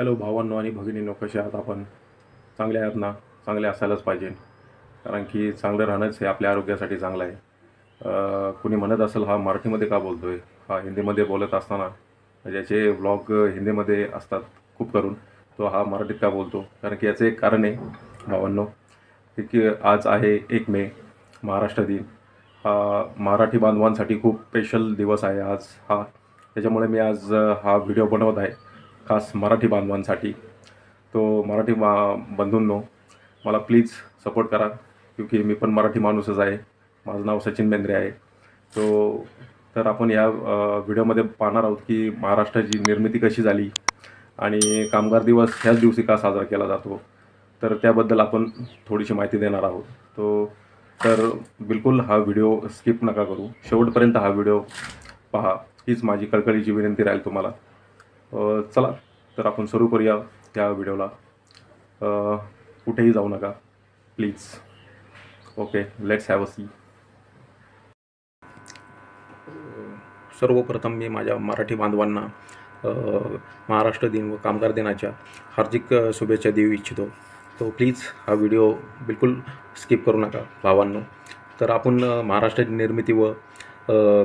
Hello भावांनो आणि भगिनींनो, कसे आहात आपण? चांगले आहात ना? चांगले असायलाच पाहिजे, कारण की चांगलं राहणंच हे आपल्या आरोग्यासाठी चांगलं आहे. कुणी म्हणत असेल हा मराठीमध्ये का बोलतोय, हा हिंदीमध्ये बोलत असताना ज्याचे व्लॉग हिंदीमध्ये असतात खूप करून, तो हा मराठीत का बोलतो? कारण की याचं एक कारण आहे भावांनो, की आज आहे 1 मे, महाराष्ट्र दिन. हा मराठी बांधवांसाठी खूप स्पेशल दिवस आहे आज हा. त्याच्यामुळे मी आज हा व्हिडिओ बनवत आहे खास मराठी बांधवांसाठी. तो मराठी बंधूंनो, मला प्लीज सपोर्ट करा, क्योंकि मी पण मराठी माणूसच आहे. माझं नाव सचिन बेंद्रे आहे. तर आपण या व्हिडिओमध्ये पाहणार आहोत की महाराष्ट्राची निर्मिती कशी झाली आणि कामगार दिवस ह्याच दिवशी का साजरा केला जातो, तर त्याबद्दल आपण थोडीशी माहिती देणार आहोत. तर बिलकुल हा व्हिडिओ स्किप नका करू, शेवटपर्यंत हा व्हिडिओ पहा, हीच माझी कळकळीची विनंती राहील तुम्हाला. चला तर आपण सुरू करूया त्या व्हिडिओला. कुठेही जाऊ नका please. Okay, let's have a see. सर्वप्रथम मी माझ्या मराठी बांधवांना महाराष्ट्र दिन व कामगार दिनाच्या हार्दिक शुभेच्छा देऊ इच्छितो. तो प्लीज हा व्हिडिओ बिलकुल स्किप करू नका भावांनो. तर आपण महाराष्ट्र निर्मिती व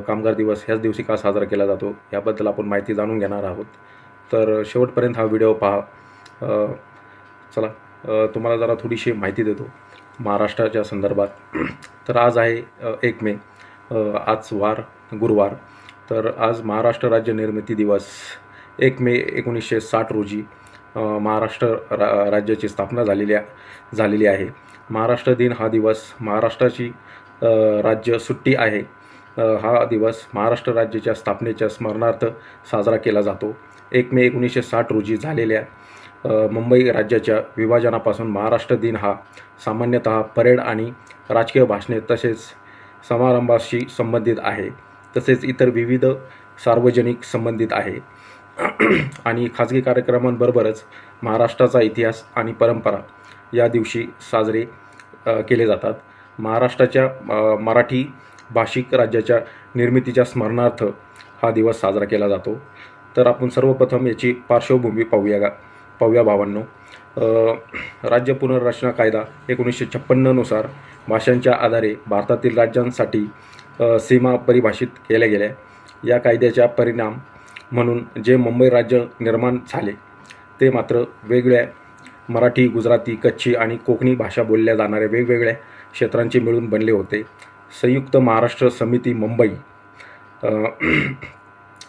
कामगार दिवस ह्याच दिवशी का साजरा केला जातो याबद्दल आपण माहिती जाणून घेणार आहोत. तर शेवटपर्यंत हा व्हिडिओ पहा. चला, तुम्हाला जरा थोडीशी माहिती देतो महाराष्ट्राच्या संदर्भात. तर आज आहे 1 मे, आज गुरुवार. तर आज महाराष्ट्र राज्य निर्मिती दिवस 1 मे 1960 रोजी महाराष्ट्र राज्याची स्थापना झालेली आहे. महाराष्ट्र दिन हा दिवस महाराष्ट्राची राज्य सुट्टी आहे. हा दिवस महाराष्ट्र राज्याच्या स्थापनेच्या स्मरणार्थ साजरा केला जातो. 1 मे 1960 रोजी झालेल्या मुंबई राज्याच्या विभाजनापासून महाराष्ट्र दिन हा सामान्यतः परेड आणि राजकीय भाषणे तसेच समारंभाशी संबंधित आहे, तसेच इतर विविध सार्वजनिक संबंधित आहे. आणि खाजगी कार्यक्रमांबरोबरच महाराष्ट्राचा इतिहास आणि परंपरा या दिवशी साजरे केले जातात. महाराष्ट्राच्या मराठी भाषिक राज्याच्या निर्मितीच्या स्मरणार्थ हा दिवस साजरा केला जातो. तर आपण सर्वप्रथम याची पार्श्वभूमी पाहूया भावांनो. राज्य पुनर्रचना कायदा 1956 नुसार भाषांच्या आधारे भारतातील राज्यांसाठी सीमा परिभाषित केल्या गेल्या. या कायद्याचा परिणाम म्हणून जे मुंबई राज्य निर्माण झाले ते मात्र वेगळ्या मराठी, गुजराती, कच्छी आणि कोकणी भाषा बोलल्या जाणाऱ्या वेगवेगळ्या क्षेत्रांचे मिळून बनले होते. संयुक्त महाराष्ट्र समिती मुंबई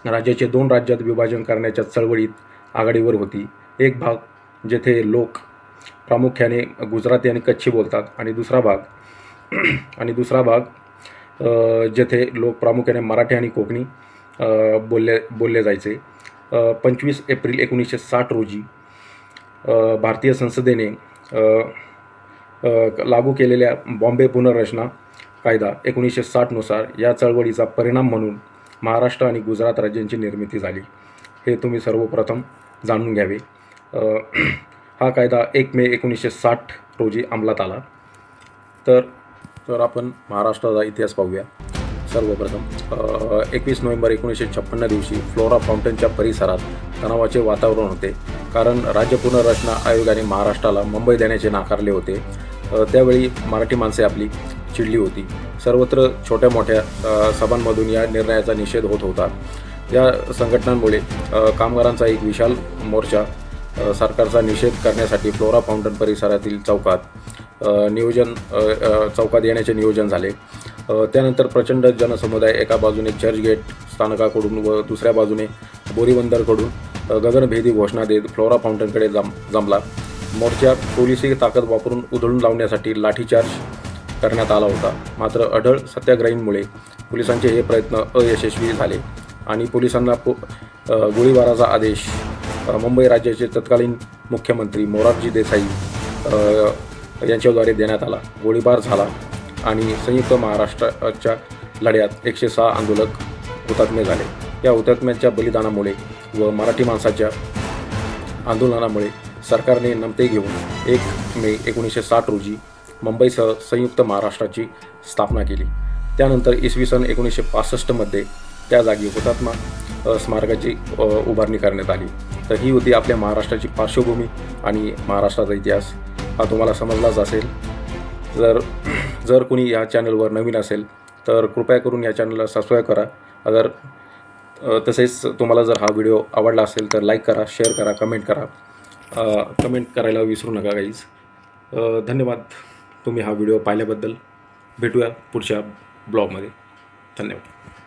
राज्याचे 2 राज्यात विभाजन करण्याच्या चळवळीत आघाडीवर होती. एक भाग जेथे लोक प्रामुख्याने गुजराती आणि कच्छी बोलतात आणि दुसरा भाग जेथे लोक प्रामुख्याने मराठी आणि कोकणी बोलले जायचे. 25 एप्रिल 1960 रोजी भारतीय संसदेने लागू केलेल्या बॉम्बे पुनर्रचना कायदा 1960 नुसार या चळवळीचा परिणाम म्हणून महाराष्ट्र आणि गुजरात राज्यांची निर्मिती झाली, हे तुम्ही सर्वप्रथम जाणून घ्यावे. हा कायदा 1 मे 1960 रोजी अंमलात आला. तर आपण महाराष्ट्राचा इतिहास पाहूया. सर्वप्रथम 21 नोव्हेंबर 1956 दिवशी फ्लोरा फाउंटनच्या परिसरात तणावाचे वातावरण होते, कारण राज्य पुनर्रचना आयोगाने महाराष्ट्राला मुंबई देण्याचे नाकारले होते. त्यावेळी मराठी माणसे आपली चिडली होती. सर्वत्र छोट्या मोठ्या सभांमधून या निर्णयाचा निषेध होत होता. या संघटनांमुळे कामगारांचा एक विशाल मोर्चा सरकारचा निषेध करण्यासाठी फ्लोरा फाउंटन परिसरातील चौकात येण्याचे नियोजन झाले. त्यानंतर प्रचंड जनसमुदाय एका बाजूने चर्चगेट स्थानकाकडून व दुसऱ्या बाजूने बोरीबंदरकडून गगनभेदी घोषणा देत फ्लोरा फाउंटनकडे जमला. मोर्चा पोलिसी ताकद वापरून उधळून लावण्यासाठी लाठीचार्ज करण्यात आला होता. मात्र अढळ सत्याग्रहींमुळे पोलिसांचे हे प्रयत्न अयशस्वी झाले आणि पोलिसांना गोळीबाराचा आदेश मुंबई राज्याचे तत्कालीन मुख्यमंत्री मोरारजी देसाई यांच्याद्वारे देण्यात आला. गोळीबार झाला आणि संयुक्त महाराष्ट्राच्या लढ्यात 106 आंदोलक हुतात्मे झाले. या हुतात्म्यांच्या बलिदानामुळे व मराठी माणसाच्या आंदोलनामुळे सरकारने नमते घेऊन 1 मे 1960 रोजी मुंबईसह संयुक्त महाराष्ट्राची स्थापना केली. त्यानंतर इसवी सन 1965 मध्ये त्या जागी हुतात्मा स्मारकाची उभारणी करण्यात आली. तर ही होती आपल्या महाराष्ट्राची पार्श्वभूमी आणि महाराष्ट्राचा इतिहास. हा तुम्हाला समजलाच असेल. जर कोणी या चॅनलवर नवीन असेल तर कृपया करून या चॅनलला सबस्क्राईब करा. तसेच तुम्हाला जर हा व्हिडिओ आवडला असेल तर लाईक करा, शेअर करा, कमेंट करा. कमेंट करायला विसरू नका गाईज. धन्यवाद तुम्ही हा व्हिडिओ पाहिल्याबद्दल. भेटूया पुढच्या ब्लॉगमध्ये. धन्यवाद.